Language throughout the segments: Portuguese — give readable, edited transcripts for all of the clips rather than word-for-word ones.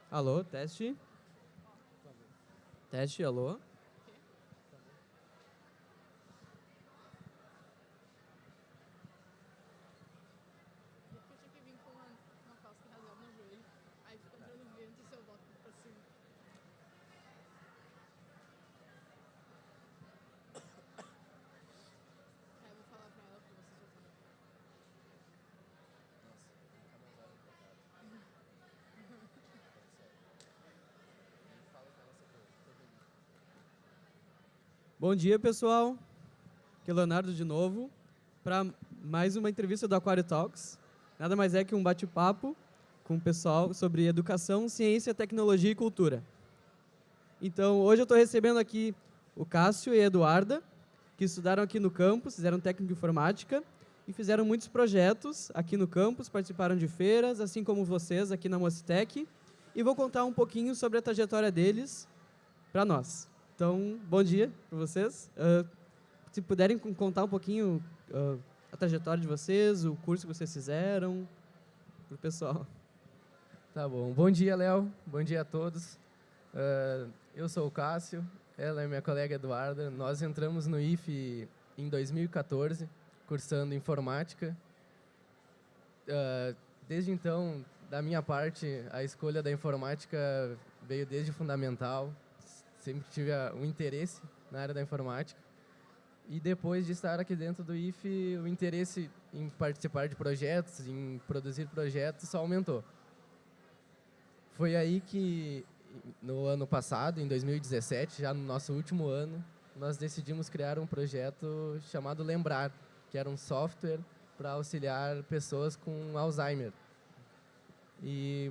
Alô, teste. Teste, alô. Porque eu tinha que vir com uma calça que rasgava no joelho. Aí fica entrando vento e se eu boto pra cima. Aí eu vou falar pra ela pra vocês voltarem. Bom dia, pessoal. Aqui é o Leonardo de novo para mais uma entrevista do Aquário Talks. Nada mais é que um bate-papo com o pessoal sobre educação, ciência, tecnologia e cultura. Então, hoje eu estou recebendo aqui o Cássio e a Eduarda, que estudaram aqui no campus, fizeram técnico de informática e fizeram muitos projetos aqui no campus, participaram de feiras, assim como vocês aqui na Mocitec, e vou contar um pouquinho sobre a trajetória deles para nós. Então, bom dia para vocês. Se puderem contar um pouquinho a trajetória de vocês, o curso que vocês fizeram, para o pessoal. Tá bom. Bom dia, Léo. Bom dia a todos. Eu sou o Cássio, ela é minha colega Eduarda. Nós entramos no IFE em 2014, cursando informática. Desde então, da minha parte, a escolha da informática veio desde o fundamental. Sempre tive um interesse na área da informática. E depois de estar aqui dentro do IFE, o interesse em participar de projetos, em produzir projetos, só aumentou. Foi aí que, no ano passado, em 2017, já no nosso último ano, nós decidimos criar um projeto chamado Lembrar, que era um software para auxiliar pessoas com Alzheimer. E,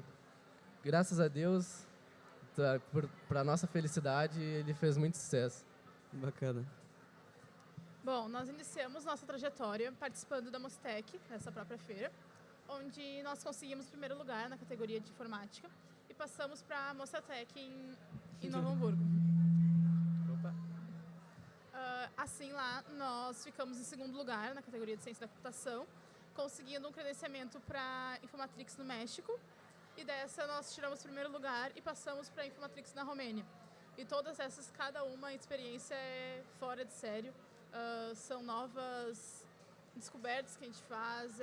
graças a Deus, para nossa felicidade, ele fez muito sucesso. Bacana. Bom, nós iniciamos nossa trajetória participando da Mostec, nessa própria feira, onde nós conseguimos o primeiro lugar na categoria de informática e passamos para a Mostec em Novo Hamburgo. Opa. Assim, lá, nós ficamos em segundo lugar na categoria de ciência da computação, conseguindo um credenciamento para Informatrix no México, e dessa nós tiramos o primeiro lugar e passamos para Informatrix na Romênia. E todas essas, cada uma experiência é fora de sério. São novas descobertas que a gente faz,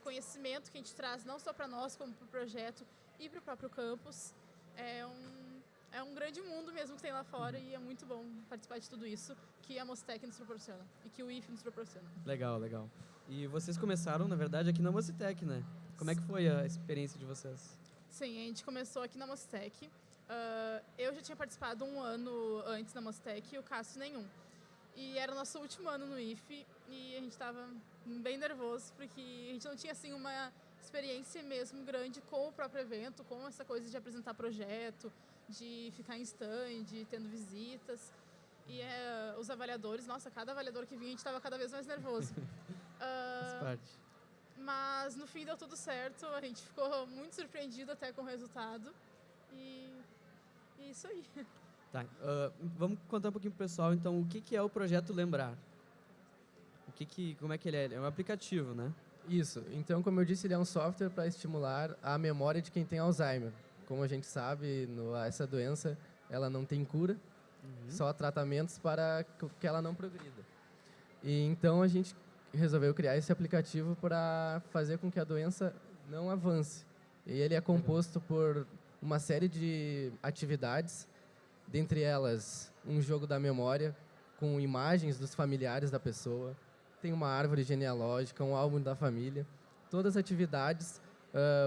conhecimento que a gente traz não só para nós, como para o projeto e para o próprio campus. É um grande mundo mesmo que tem lá fora e é muito bom participar de tudo isso que a Mostec nos proporciona e que o IFE nos proporciona. Legal, legal. E vocês começaram, na verdade, aqui na Mocitec, né? Como é que foi a experiência de vocês? Sim, a gente começou aqui na Mostec. Eu já tinha participado um ano antes na Mostec e o Cássio nenhum. E era o nosso último ano no IFE e a gente estava bem nervoso porque a gente não tinha assim uma experiência mesmo grande com o próprio evento, com essa coisa de apresentar projeto, de ficar em stand, tendo visitas. E os avaliadores, nossa, cada avaliador que vinha a gente estava cada vez mais nervoso. Faz parte. Mas no fim deu tudo certo, a gente ficou muito surpreendido até com o resultado. E isso aí. Tá, vamos contar um pouquinho pro pessoal, então, o que é o projeto Lembrar? Como é que ele é? É um aplicativo, né? Isso. Então, como eu disse, ele é um software para estimular a memória de quem tem Alzheimer. Como a gente sabe, essa doença ela não tem cura, só tratamentos para que ela não progrida. E então a gente resolveu criar esse aplicativo para fazer com que a doença não avance. E ele é composto por uma série de atividades, dentre elas um jogo da memória com imagens dos familiares da pessoa, tem uma árvore genealógica, um álbum da família, todas atividades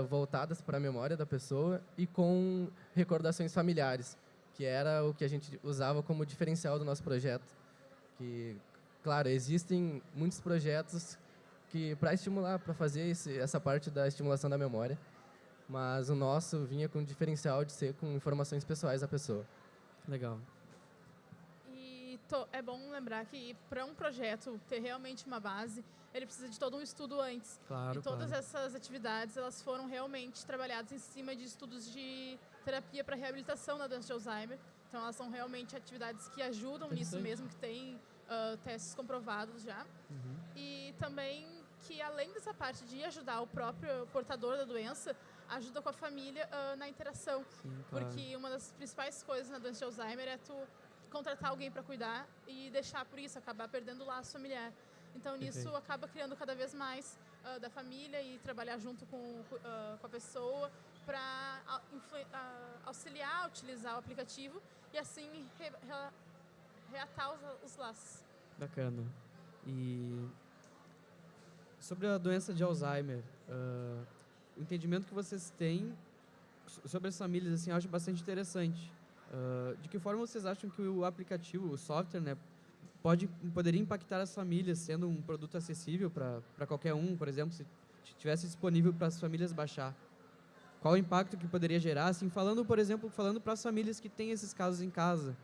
voltadas para a memória da pessoa e com recordações familiares, que era o que a gente usava como diferencial do nosso projeto. Que, claro, existem muitos projetos que para estimular, para fazer essa parte da estimulação da memória, mas o nosso vinha com o diferencial de ser com informações pessoais da pessoa. Legal. E é bom lembrar que para um projeto ter realmente uma base, ele precisa de todo um estudo antes. Claro, e todas claro. essas atividades, elas foram realmente trabalhadas em cima de estudos de terapia para reabilitação da doença de Alzheimer. Então, elas são realmente atividades que ajudam nisso mesmo, que tem testes comprovados já. E também que, além dessa parte de ajudar o próprio portador da doença, ajuda com a família na interação. Sim, claro. Porque uma das principais coisas na doença de Alzheimer é tu contratar alguém para cuidar e deixar por isso, acabar perdendo o laço familiar. Então, nisso, Perfeito. acaba criando cada vez mais da família e trabalhar junto com a pessoa para auxiliar a utilizar o aplicativo e, assim, reatar os laços. Bacana. E sobre a doença de Alzheimer, o entendimento que vocês têm sobre as famílias, assim, eu acho bastante interessante. De que forma vocês acham que o aplicativo, o software, né, poderia impactar as famílias, sendo um produto acessível para qualquer um, por exemplo, se estivesse disponível para as famílias baixar? Qual o impacto que poderia gerar, assim, falando, por exemplo, para as famílias que têm esses casos em casa?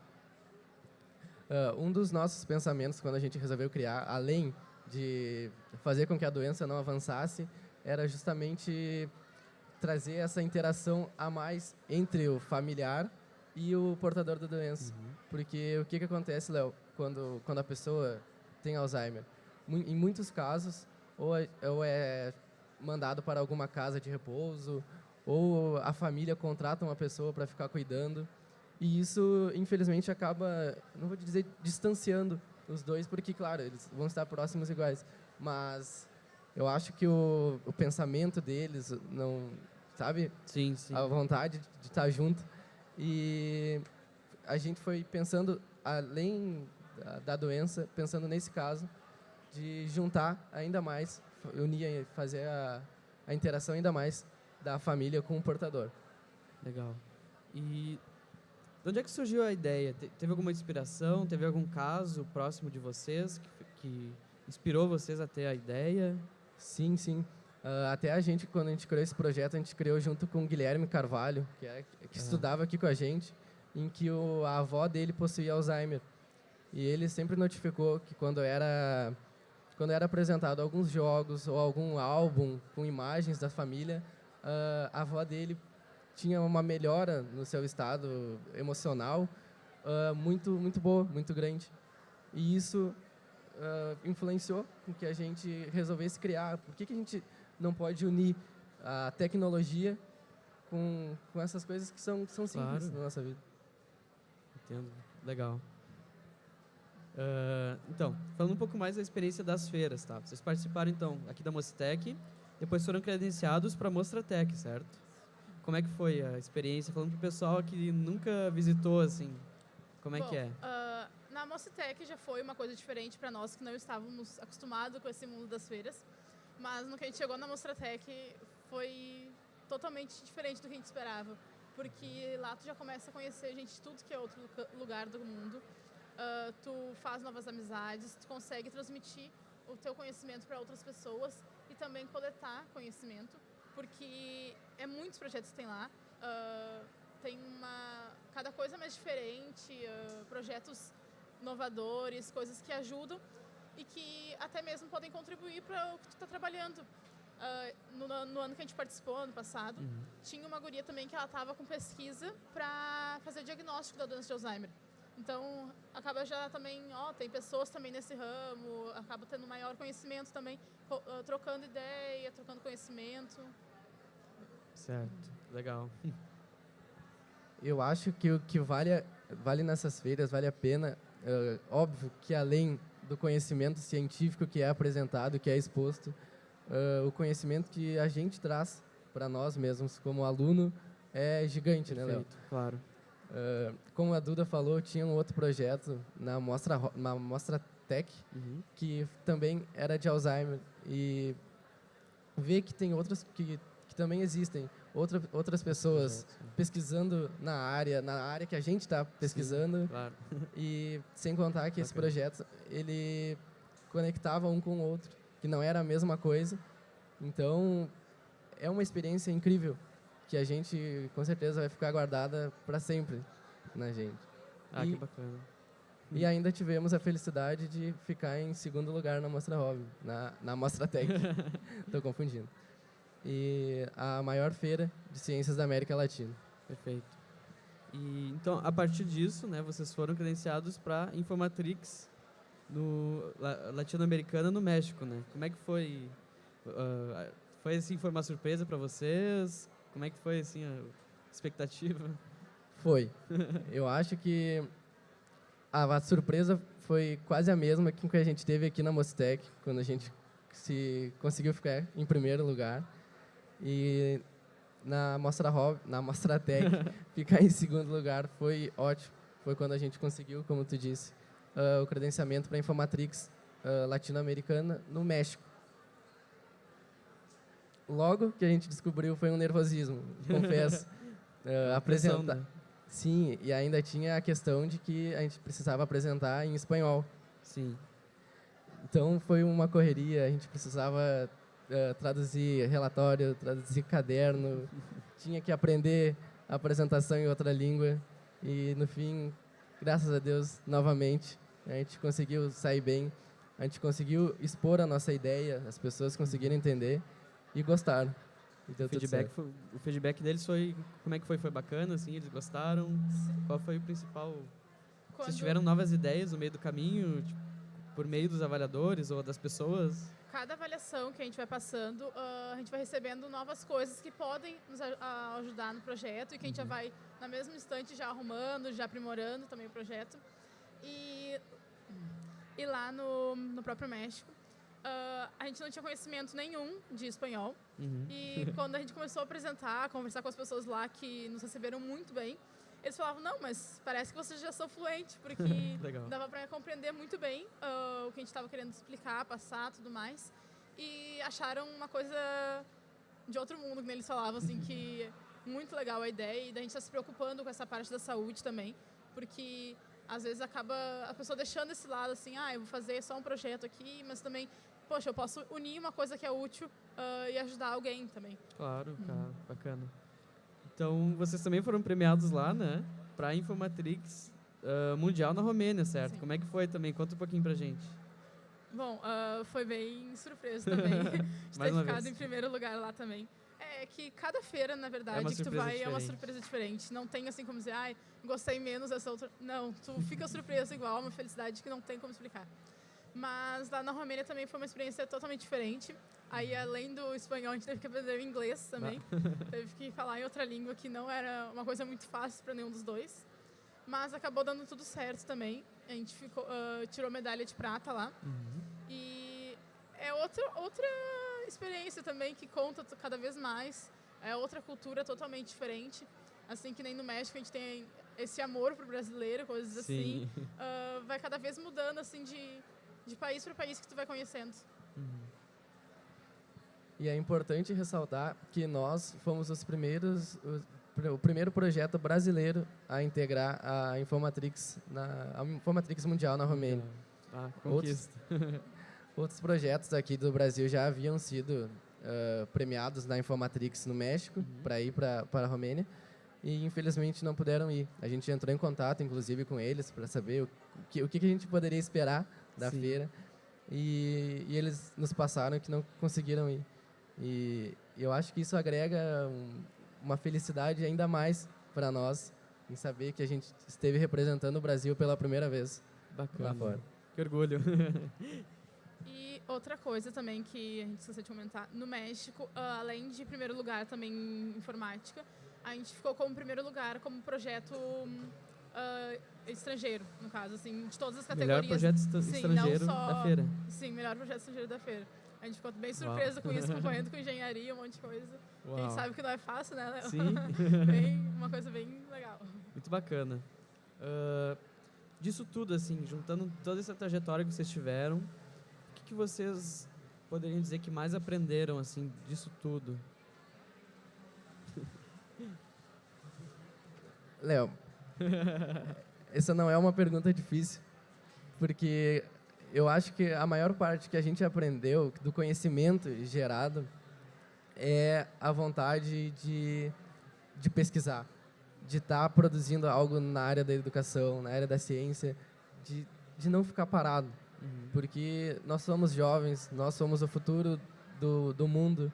Um dos nossos pensamentos quando a gente resolveu criar, além de fazer com que a doença não avançasse, era justamente trazer essa interação a mais entre o familiar e o portador da doença. Porque o que acontece, Léo, quando a pessoa tem Alzheimer? Em muitos casos, ou é mandado para alguma casa de repouso, ou a família contrata uma pessoa para ficar cuidando. E isso, infelizmente, acaba, não vou dizer distanciando os dois, porque, claro, eles vão estar próximos iguais. Mas eu acho que o pensamento deles, não, sabe? Sim, sim. A vontade de estar junto. E a gente foi pensando, além da doença, pensando nesse caso, de juntar ainda mais, unir, fazer a interação ainda mais da família com o portador. Legal. E de onde é que surgiu a ideia? Teve alguma inspiração? Teve algum caso próximo de vocês que inspirou vocês a ter a ideia? Sim, sim. Até a gente, quando a gente criou esse projeto, a gente criou junto com o Guilherme Carvalho, que estudava aqui com a gente, em que a avó dele possuía Alzheimer. E ele sempre notificou que quando era apresentado alguns jogos ou algum álbum com imagens da família, a avó dele tinha uma melhora no seu estado emocional muito, muito boa, muito grande. E isso influenciou com que a gente resolvesse criar. Por que a gente não pode unir a tecnologia com essas coisas que são simples Claro. na nossa vida? Entendo. Legal. Então, falando um pouco mais da experiência das feiras, tá? Vocês participaram, então, aqui da Mostec, depois foram credenciados para a Mostratec, certo? Como é que foi a experiência? Falando para o pessoal que nunca visitou, assim, como é que é? Na Mostratec já foi uma coisa diferente para nós, que não estávamos acostumados com esse mundo das feiras. Mas no que a gente chegou na Mostratec foi totalmente diferente do que a gente esperava. Porque lá tu já começa a conhecer gente de tudo que é outro lugar do mundo. Tu faz novas amizades, tu consegue transmitir o teu conhecimento para outras pessoas e também coletar conhecimento, porque muitos projetos que tem lá. Tem cada coisa mais diferente, projetos inovadores, coisas que ajudam e que até mesmo podem contribuir para o que tu está trabalhando. No ano que a gente participou, ano passado, tinha uma guria também que ela estava com pesquisa para fazer diagnóstico da doença de Alzheimer. Então, acaba já também, tem pessoas também nesse ramo, acaba tendo maior conhecimento também, trocando ideia, trocando conhecimento. Certo, legal. Eu acho que o que vale nessas feiras, vale a pena, óbvio que além do conhecimento científico que é apresentado, que é exposto, o conhecimento que a gente traz para nós mesmos como aluno é gigante, né, Léo? Perfeito, claro. Como a Duda falou, tinha um outro projeto na Mostratec, que também era de Alzheimer, e ver que tem outras que também existem, outras pessoas pesquisando na área que a gente está pesquisando. Sim, claro. E sem contar que esse projeto, ele conectava um com o outro, que não era a mesma coisa. Então, é uma experiência incrível, que a gente, com certeza, vai ficar guardada para sempre na gente. Que bacana. E ainda tivemos a felicidade de ficar em segundo lugar na Mostra Hobby, na Mostratec. Estou confundindo. E a maior feira de ciências da América Latina. Perfeito. E, então, a partir disso, né, vocês foram credenciados para Informatrix latino-americana no México, né? Como é que foi? Foi assim, foi uma surpresa para vocês? Como é que foi, assim, a expectativa? Foi. Eu acho que a surpresa foi quase a mesma que a gente teve aqui na Mostec, quando a gente conseguiu ficar em primeiro lugar. E na Mostra Tech, ficar em segundo lugar foi ótimo. Foi quando a gente conseguiu, como tu disse, o credenciamento para a Informatrix latino-americana no México. Logo que a gente descobriu foi um nervosismo, confesso. Apresentar. Né? Sim, e ainda tinha a questão de que a gente precisava apresentar em espanhol. Sim. Então foi uma correria, a gente precisava traduzir relatório, traduzir caderno, tinha que aprender a apresentação em outra língua e no fim, graças a Deus, novamente, a gente conseguiu sair bem, a gente conseguiu expor a nossa ideia, as pessoas conseguiram entender e gostaram. E deu tudo certo. O feedback deles foi, como é que foi? Foi bacana, assim, eles gostaram? Qual foi o principal? Vocês tiveram novas ideias no meio do caminho, tipo, por meio dos avaliadores ou das pessoas? Cada avaliação que a gente vai passando, a gente vai recebendo novas coisas que podem nos ajudar no projeto e que a gente já vai, na mesma instante, já arrumando, já aprimorando também o projeto. E lá no próprio México, a gente não tinha conhecimento nenhum de espanhol. E quando a gente começou a apresentar, conversar com as pessoas lá que nos receberam muito bem, eles falavam, não, mas parece que vocês já são fluentes, porque dava para compreender muito bem o que a gente estava querendo explicar, passar, tudo mais. E acharam uma coisa de outro mundo, que eles falavam, assim, que muito legal a ideia. E daí a gente está se preocupando com essa parte da saúde também, porque às vezes acaba a pessoa deixando esse lado, assim, eu vou fazer só um projeto aqui, mas também, poxa, eu posso unir uma coisa que é útil e ajudar alguém também. Claro, bacana. Então, vocês também foram premiados lá, né? Para a Informatrix Mundial na Romênia, certo? Sim. Como é que foi também? Conta um pouquinho pra gente. Bom, foi bem surpresa também de ter ficado em primeiro lugar lá também. É que cada feira, na verdade, que tu vai é uma surpresa diferente. Não tem assim como dizer, gostei menos dessa outra. Não, tu fica surpresa igual, uma felicidade que não tem como explicar. Mas lá na Romênia também foi uma experiência totalmente diferente. Aí, além do espanhol, a gente teve que aprender o inglês também. Teve que falar em outra língua, que não era uma coisa muito fácil para nenhum dos dois. Mas acabou dando tudo certo também. A gente tirou medalha de prata lá. E é outra experiência também que conta cada vez mais. É outra cultura totalmente diferente. Assim que nem no México a gente tem esse amor pro brasileiro, coisas assim. Vai cada vez mudando assim de país para país que tu vai conhecendo. E é importante ressaltar que nós fomos o primeiro projeto brasileiro a integrar a Informatrix Mundial na Romênia. Conquista. Outros projetos aqui do Brasil já haviam sido premiados na Informatrix no México para ir para a Romênia e infelizmente não puderam ir. A gente entrou em contato, inclusive, com eles para saber o que a gente poderia esperar da feira e eles nos passaram que não conseguiram ir. E eu acho que isso agrega uma felicidade ainda mais para nós em saber que a gente esteve representando o Brasil pela primeira vez. Bacana. Lá fora. Que orgulho. E outra coisa também que a gente esqueceu de comentar, no México, além de primeiro lugar também em informática, a gente ficou como primeiro lugar como projeto estrangeiro, no caso, assim, de todas as categorias. Melhor projeto estrangeiro da feira. Sim, melhor projeto estrangeiro da feira. A gente ficou bem surpreso com isso, concorrendo com engenharia, um monte de coisa. A gente sabe que não é fácil, né, Léo? Sim. Uma coisa bem legal. Muito bacana. Disso tudo, assim, juntando toda essa trajetória que vocês tiveram, o que vocês poderiam dizer que mais aprenderam, assim, disso tudo? Léo, essa não é uma pergunta difícil, porque eu acho que a maior parte que a gente aprendeu do conhecimento gerado é a vontade de pesquisar, de estar produzindo algo na área da educação, na área da ciência, de não ficar parado, porque nós somos jovens, nós somos o futuro do mundo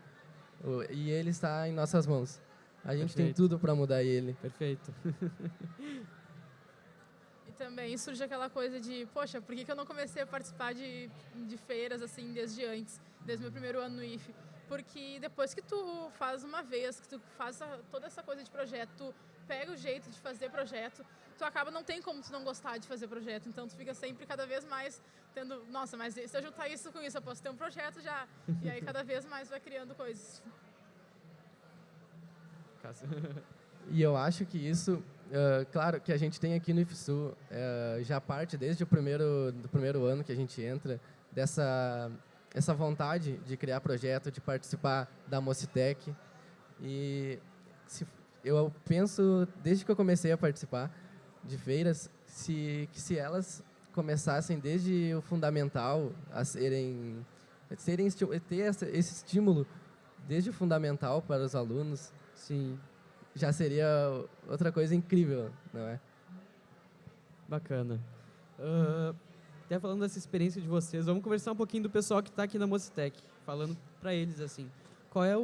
e ele está em nossas mãos. A gente tem tudo para mudar ele. Perfeito. E também surge aquela coisa de, poxa, por que eu não comecei a participar de feiras assim desde antes, desde meu primeiro ano no IFE? Porque depois que tu faz uma vez, que tu faz toda essa coisa de projeto, tu pega o jeito de fazer projeto, tu acaba, não tem como tu não gostar de fazer projeto. Então tu fica sempre cada vez mais tendo, nossa, mas se eu juntar isso com isso, eu posso ter um projeto já. E aí cada vez mais vai criando coisas. E eu acho que isso, claro, que a gente tem aqui no IFSU, já parte desde do primeiro ano que a gente entra, essa vontade de criar projeto, de participar da Mocitec. E eu penso, desde que eu comecei a participar de feiras, que se elas começassem desde o fundamental a ter esse estímulo desde o fundamental para os alunos, Sim. já seria outra coisa incrível, não é? Bacana. Até falando dessa experiência de vocês, vamos conversar um pouquinho do pessoal que está aqui na Mocitec, falando para eles assim, qual é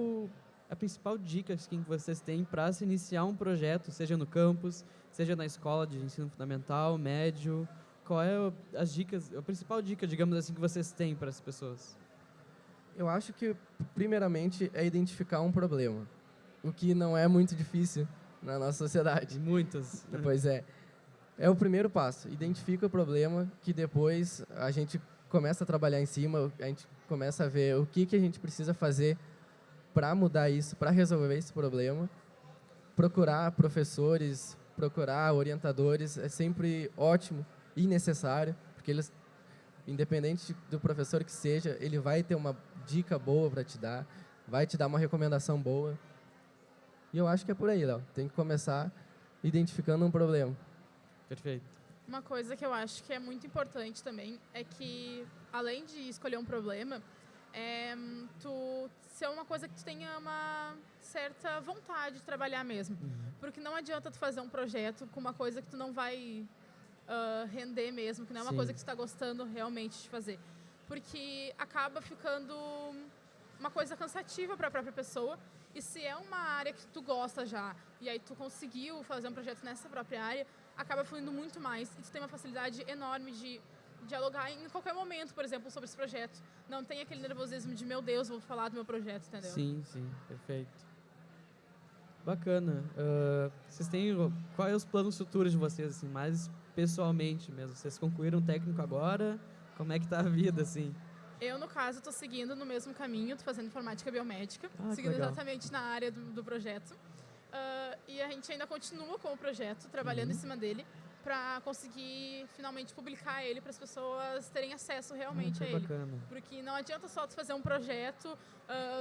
a principal dica assim, que vocês têm para se iniciar um projeto, seja no campus, seja na escola de ensino fundamental, médio, qual é a principal dica, digamos assim, que vocês têm para as pessoas? Eu acho que, primeiramente, é identificar um problema, o que não é muito difícil na nossa sociedade. Muitas. Pois é. É o primeiro passo. Identifica o problema, que depois a gente começa a trabalhar em cima, a gente começa a ver o que a gente precisa fazer para mudar isso, para resolver esse problema. Procurar professores, procurar orientadores é sempre ótimo e necessário, porque eles, independente do professor que seja, ele vai ter uma dica boa para te dar, vai te dar uma recomendação boa. E eu acho que é por aí, Léo. Tem que começar identificando um problema. Perfeito. Uma coisa que eu acho que é muito importante também é que, além de escolher um problema, tu ser uma coisa que tu tenha uma certa vontade de trabalhar mesmo. Porque não adianta tu fazer um projeto com uma coisa que tu não vai render mesmo, que não é uma Sim. coisa que tu está gostando realmente de fazer. Porque acaba ficando uma coisa cansativa para a própria pessoa. E se é uma área que tu gosta já, e aí tu conseguiu fazer um projeto nessa própria área, acaba fluindo muito mais e tu tem uma facilidade enorme de dialogar em qualquer momento, por exemplo, sobre esse projeto. Não tem aquele nervosismo de, meu Deus, vou falar do meu projeto, entendeu? Sim, sim, perfeito. Bacana. Vocês têm, quais os planos futuros de vocês, assim, mais pessoalmente mesmo? Vocês concluíram o técnico agora? Como é que tá a vida, assim? Eu, no caso, estou seguindo no mesmo caminho, estou fazendo informática biomédica, Ah, que seguindo legal. exatamente na área do projeto. E a gente ainda continua com o projeto, trabalhando em cima dele, para conseguir finalmente publicar ele para as pessoas terem acesso realmente Que a ele. bacana. Porque não adianta só tu fazer um projeto,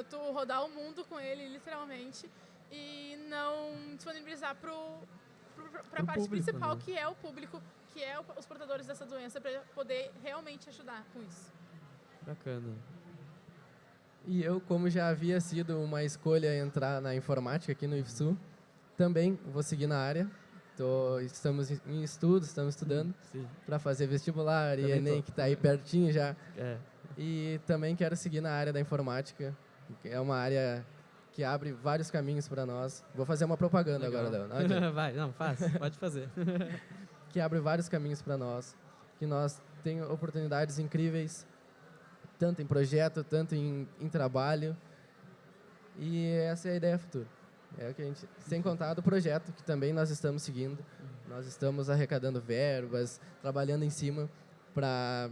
tu rodar o mundo com ele, literalmente, e não disponibilizar para a parte público, principal, né? que é o público, que é os portadores dessa doença, para poder realmente ajudar com isso. Bacana. E eu, como já havia sido uma escolha entrar na informática aqui no IFSU, também vou seguir na área. Estamos em estudos, estamos estudando Sim. para fazer vestibular e Também Enem, tô. que está aí pertinho já. É. E também quero seguir na área da informática, que é uma área que abre vários caminhos para nós. Vou fazer uma propaganda Legal. agora, Léo. Não adianta. Vai, não, faz, pode fazer. Que abre vários caminhos para nós, que nós temos oportunidades incríveis, tanto em projeto, tanto em trabalho. E essa é a ideia futura. É o que a gente, sem contar do projeto, que também nós estamos seguindo. Nós estamos arrecadando verbas, trabalhando em cima para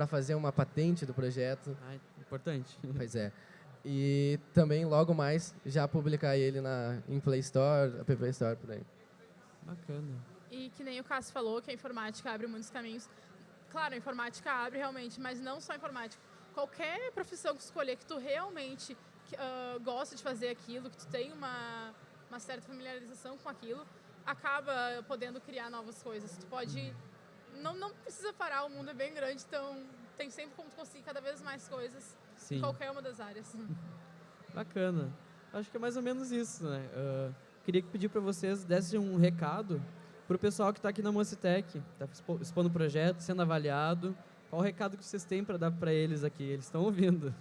fazer uma patente do projeto. Ah, importante. Pois é. E também, logo mais, já publicar ele em Play Store, App Store, por aí. Bacana. E que nem o Cássio falou, que a informática abre muitos caminhos. Claro, a informática abre realmente, mas não só a informática. Qualquer profissão que tu escolher que tu realmente gosta de fazer aquilo, que tu tem uma certa familiarização com aquilo, acaba podendo criar novas coisas. Tu pode... Não precisa parar, o mundo é bem grande, então tem sempre como tu conseguir cada vez mais coisas Sim. em qualquer uma das áreas. Bacana. Acho que é mais ou menos isso, né? Queria pedir para vocês dessem um recado para o pessoal que está aqui na Mocitec, está expondo o projeto, sendo avaliado. Qual o recado que vocês têm para dar para eles aqui? Eles estão ouvindo.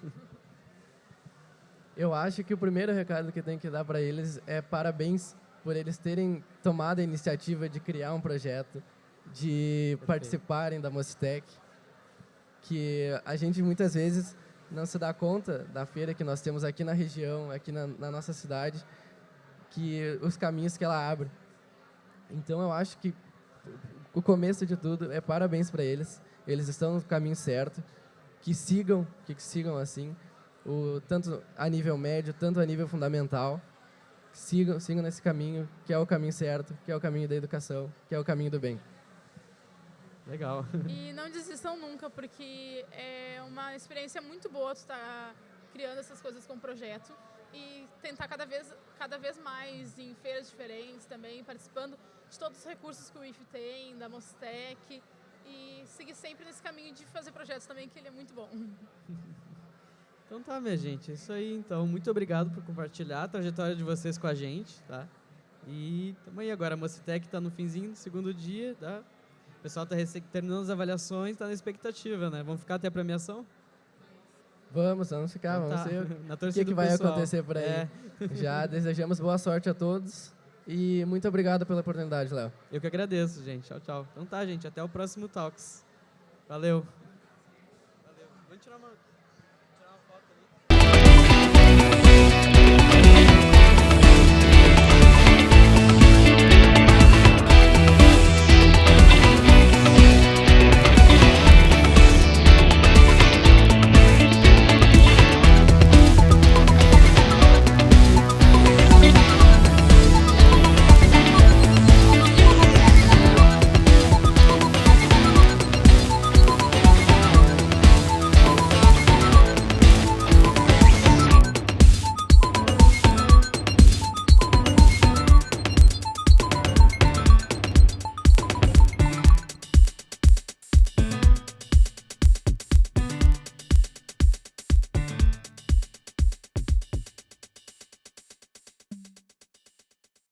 Eu acho que o primeiro recado que tem que dar para eles é parabéns por eles terem tomado a iniciativa de criar um projeto, de participarem da Mocitec, que a gente muitas vezes não se dá conta da feira que nós temos aqui na região, aqui na nossa cidade, que os caminhos que ela abre. Então, eu acho que o começo de tudo é parabéns para eles. Eles estão no caminho certo. Que sigam assim, tanto a nível médio, tanto a nível fundamental. Sigam nesse caminho, que é o caminho certo, que é o caminho da educação, que é o caminho do bem. Legal. E não desistam nunca, porque é uma experiência muito boa tu estar criando essas coisas com o projeto e tentar cada vez mais em feiras diferentes também, participando de todos os recursos que o IF tem, da Mostec, e seguir sempre nesse caminho de fazer projetos também, que ele é muito bom. Então tá, minha gente, é isso aí. Então, muito obrigado por compartilhar a trajetória de vocês com a gente, tá? E tamo aí agora, a Mostec tá no finzinho do segundo dia, tá? O pessoal tá terminando as avaliações, tá na expectativa, né? Vamos ficar até a premiação? Vamos ficar, Então vamos tá. ver Na o torcida que do vai pessoal. acontecer por aí. É, Já desejamos boa sorte a todos e muito obrigado pela oportunidade, Léo. eu que agradeço, gente. Tchau, tchau. Então tá, gente, até o próximo Talks. Valeu. Valeu. Vamos tirar uma...